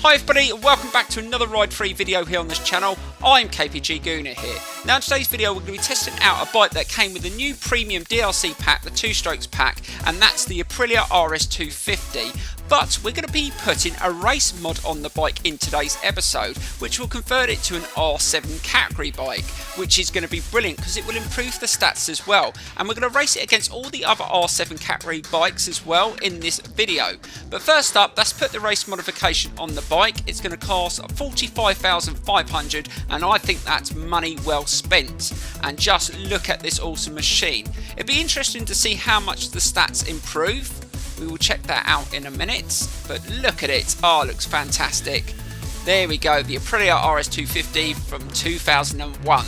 Hi everybody, welcome back to another ride-free video here on this channel. I'm KPG-GOONER here. Now in today's video we're going to be testing out a bike that came with a new premium DLC pack, the 2 strokes pack, and that's the Aprilia RS250. But we're going to be putting a race mod on the bike in today's episode, which will convert it to an R7 category bike, which is going to be brilliant because it will improve the stats as well. And we're going to race it against all the other R7 category bikes as well in this video. But first up, let's put the race modification on the bike. It's going to cost $45,500 and I think that's money well spent. And just look at this awesome machine. It'd be interesting to see how much the stats improve. We will check that out in a minute, but look at it. Oh, it looks fantastic. There we go, the Aprilia RS250 from 2001.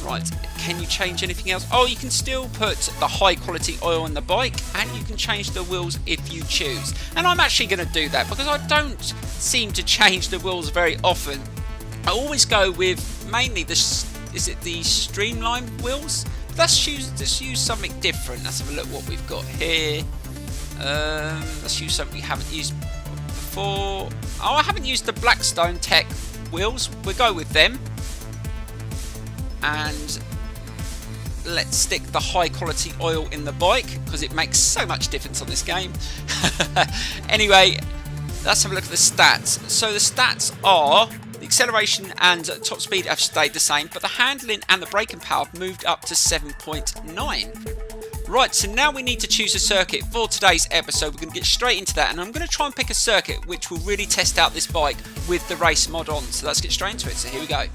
Right, can you change anything else? Oh, you can still put the high quality oil on the bike and you can change the wheels if you choose. And I'm actually going to do that because I don't seem to change the wheels very often. I always go with mainly the streamline wheels. Let's use something different. Let's have a look what we've got here. Let's use something we haven't used before. Oh, I haven't used the Blackstone Tech wheels. We'll go with them. And let's stick the high quality oil in the bike because it makes so much difference on this game. Anyway, let's have a look at the stats. So the stats are the acceleration and top speed have stayed the same, but the handling and the braking power have moved up to 7.9. Right, so now we need to choose a circuit for today's episode. We're going to get straight into that, and I'm going to try and pick a circuit which will really test out this bike with the race mod on. So let's get straight into it. So here we go.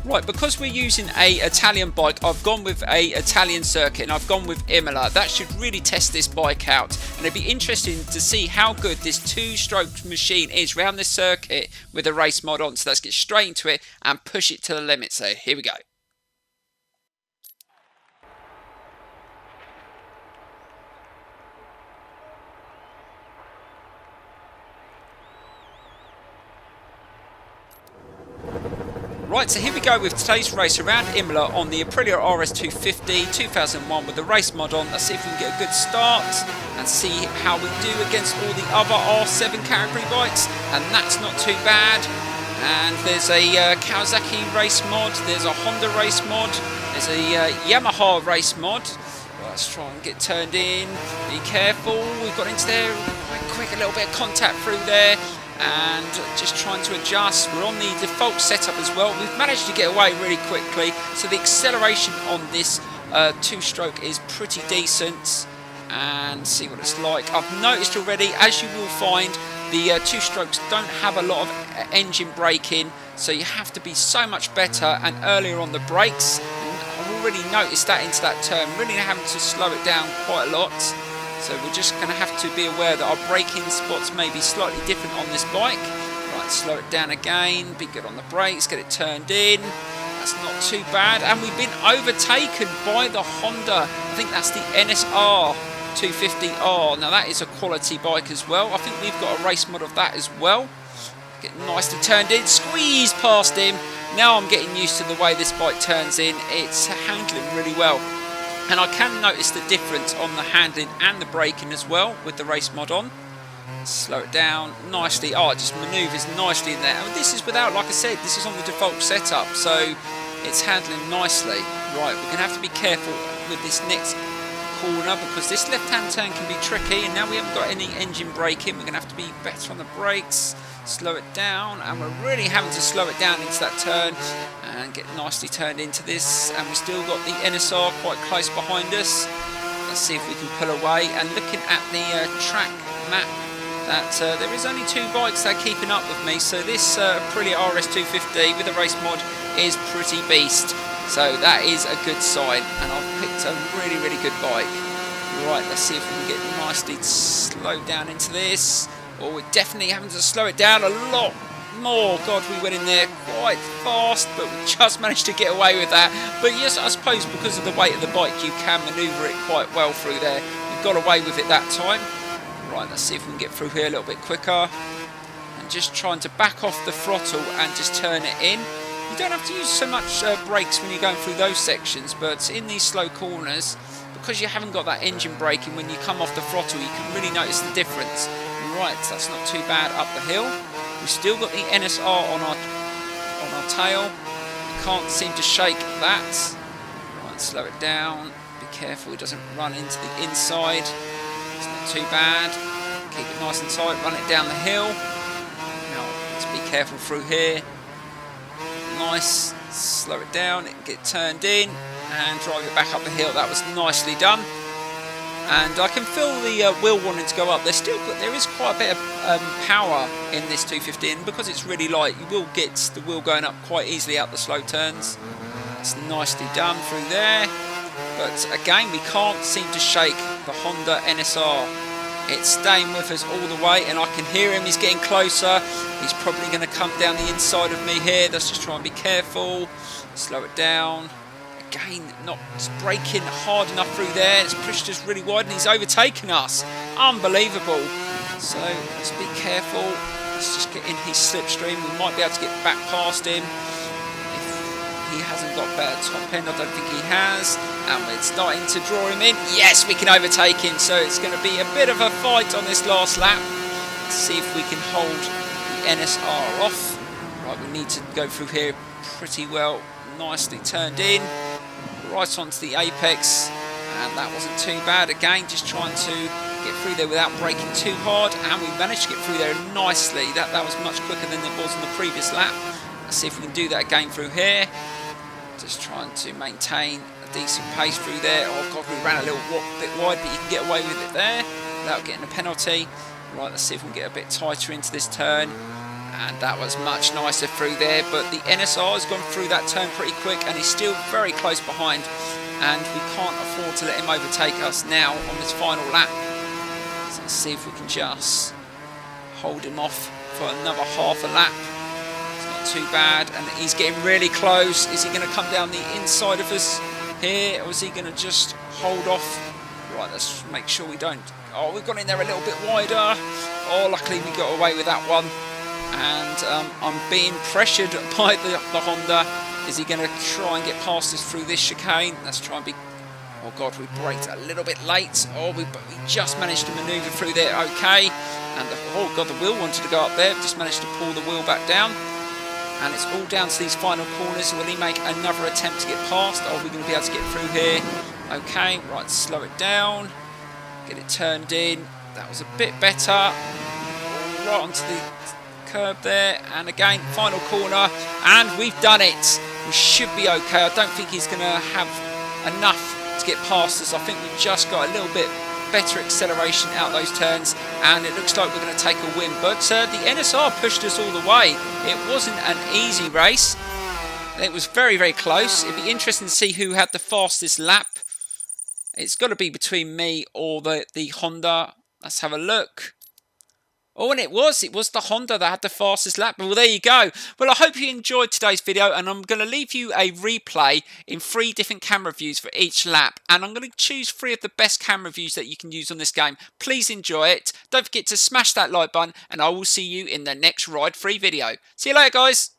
Right, because we're using a Italian bike, I've gone with a Italian circuit and I've gone with Imola. That should really test this bike out, and it'd be interesting to see how good this 2-stroke machine is around this circuit with a race mod on. So let's get straight into it and push it to the limit. So here we go. Right, so here we go with today's race around Imola on the Aprilia RS250 2001 with the race mod on. Let's see if we can get a good start and see how we do against all the other R7 category bikes, and that's not too bad. And there's a Kawasaki race mod, there's a Honda race mod, there's a Yamaha race mod. Well, let's try and get turned in, be careful, we've got into there quite quick, a little bit of contact through there. And just trying to adjust. We're on the default setup as well. We've managed to get away really quickly, so the acceleration on this 2-stroke is pretty decent. And see what it's like. I've noticed already, as you will find, the 2 strokes don't have a lot of engine braking, so you have to be so much better and earlier on the brakes. And I've already noticed that into that turn, really having to slow it down quite a lot. So we're just going to have to be aware that our braking spots may be slightly different on this bike. Right, slow it down again, be good on the brakes, get it turned in. That's not too bad. And we've been overtaken by the Honda. I think that's the NSR 250R. Now that is a quality bike as well. I think we've got a race mod of that as well. Get nicely turned in, squeeze past him. Now I'm getting used to the way this bike turns in. It's handling really well. And I can notice the difference on the handling and the braking as well with the race mod on. Slow it down nicely. Oh, it just manoeuvres nicely in there. And this is without, like I said, this is on the default setup, so it's handling nicely. Right, we're going to have to be careful with this next corner because this left-hand turn can be tricky, and now we haven't got any engine braking. We're going to have to be better on the brakes. Slow it down, and we're really having to slow it down into that turn and get nicely turned into this. And we've still got the NSR quite close behind us. Let's see if we can pull away. And looking at the track map, that there is only 2 bikes that are keeping up with me, so this Aprilia RS250 with a race mod is pretty beast, so that is a good sign, and I've picked a really good bike. Right, let's see if we can get nicely slowed down into this. Or we're definitely having to slow it down a lot more. God, we went in there quite fast, but we just managed to get away with that. But yes, I suppose because of the weight of the bike, you can manoeuvre it quite well through there. We got away with it that time. Right, let's see if we can get through here a little bit quicker. And just trying to back off the throttle and just turn it in. You don't have to use so much brakes when you're going through those sections, but in these slow corners, because you haven't got that engine braking, when you come off the throttle, you can really notice the difference. Right, that's not too bad up the hill. We've still got the NSR on our tail. We can't seem to shake that. Right, slow it down. Be careful it doesn't run into the inside. It's not too bad. Keep it nice and tight, run it down the hill. Now, let's be careful through here. Nice, slow it down, get turned in, and drive it back up the hill. That was nicely done. And I can feel the wheel wanting to go up. There is quite a bit of power in this 250, and because it's really light, you will get the wheel going up quite easily out the slow turns. It's nicely done through there. But again, we can't seem to shake the Honda NSR. It's staying with us all the way, and I can hear him. He's getting closer. He's probably going to come down the inside of me here. Let's just try and be careful. Slow it down. Again, not braking hard enough through there. It's pushed us really wide, and he's overtaken us. Unbelievable. So let's be careful. Let's just get in his slipstream. We might be able to get back past him. He hasn't got better top end, I don't think he has, and we're starting to draw him in. Yes, we can overtake him, so it's going to be a bit of a fight on this last lap. Let's see if we can hold the NSR off. Right, we need to go through here pretty well, nicely turned in, right onto the apex, and that wasn't too bad. Again, just trying to get through there without braking too hard, and we managed to get through there nicely. That was much quicker than it was in the previous lap. Let's see if we can do that again through here. Just trying to maintain a decent pace through there. Oh god, we ran a little bit wide, but you can get away with it there without getting a penalty. Right, let's see if we can get a bit tighter into this turn. And that was much nicer through there, but the NSR has gone through that turn pretty quick, and he's still very close behind, and we can't afford to let him overtake us now on this final lap. So let's see if we can just hold him off for another half a lap. Too bad, and he's getting really close. Is he going to come down the inside of us here, or is he going to just hold off? Right, let's make sure we don't. Oh, we've gone in there a little bit wider. Oh, luckily we got away with that one. And I'm being pressured by the Honda. Is he going to try and get past us through this chicane? Let's try and be. Oh god, we braked a little bit late. Oh, we just managed to manoeuvre through there okay. And oh god, the wheel wanted to go up there. Just managed to pull the wheel back down. And it's all down to these final corners. Will he make another attempt to get past? Are we going to be able to get through here? Okay, right, slow it down. Get it turned in. That was a bit better. Right onto the curb there. And again, final corner. And we've done it. We should be okay. I don't think he's going to have enough to get past us. I think we've just got a little bit better acceleration out those turns, and it looks like we're going to take a win. But the NSR pushed us all the way. It wasn't an easy race. It was very, very close. It'd be interesting to see who had the fastest lap. It's got to be between me or the Honda. Let's have a look. Oh, and it was the Honda that had the fastest lap. Well, there you go. Well, I hope you enjoyed today's video, and I'm going to leave you a replay in 3 different camera views for each lap, and I'm going to choose 3 of the best camera views that you can use on this game. Please enjoy it. Don't forget to smash that like button, and I will see you in the next Ride 3 video. See you later, guys.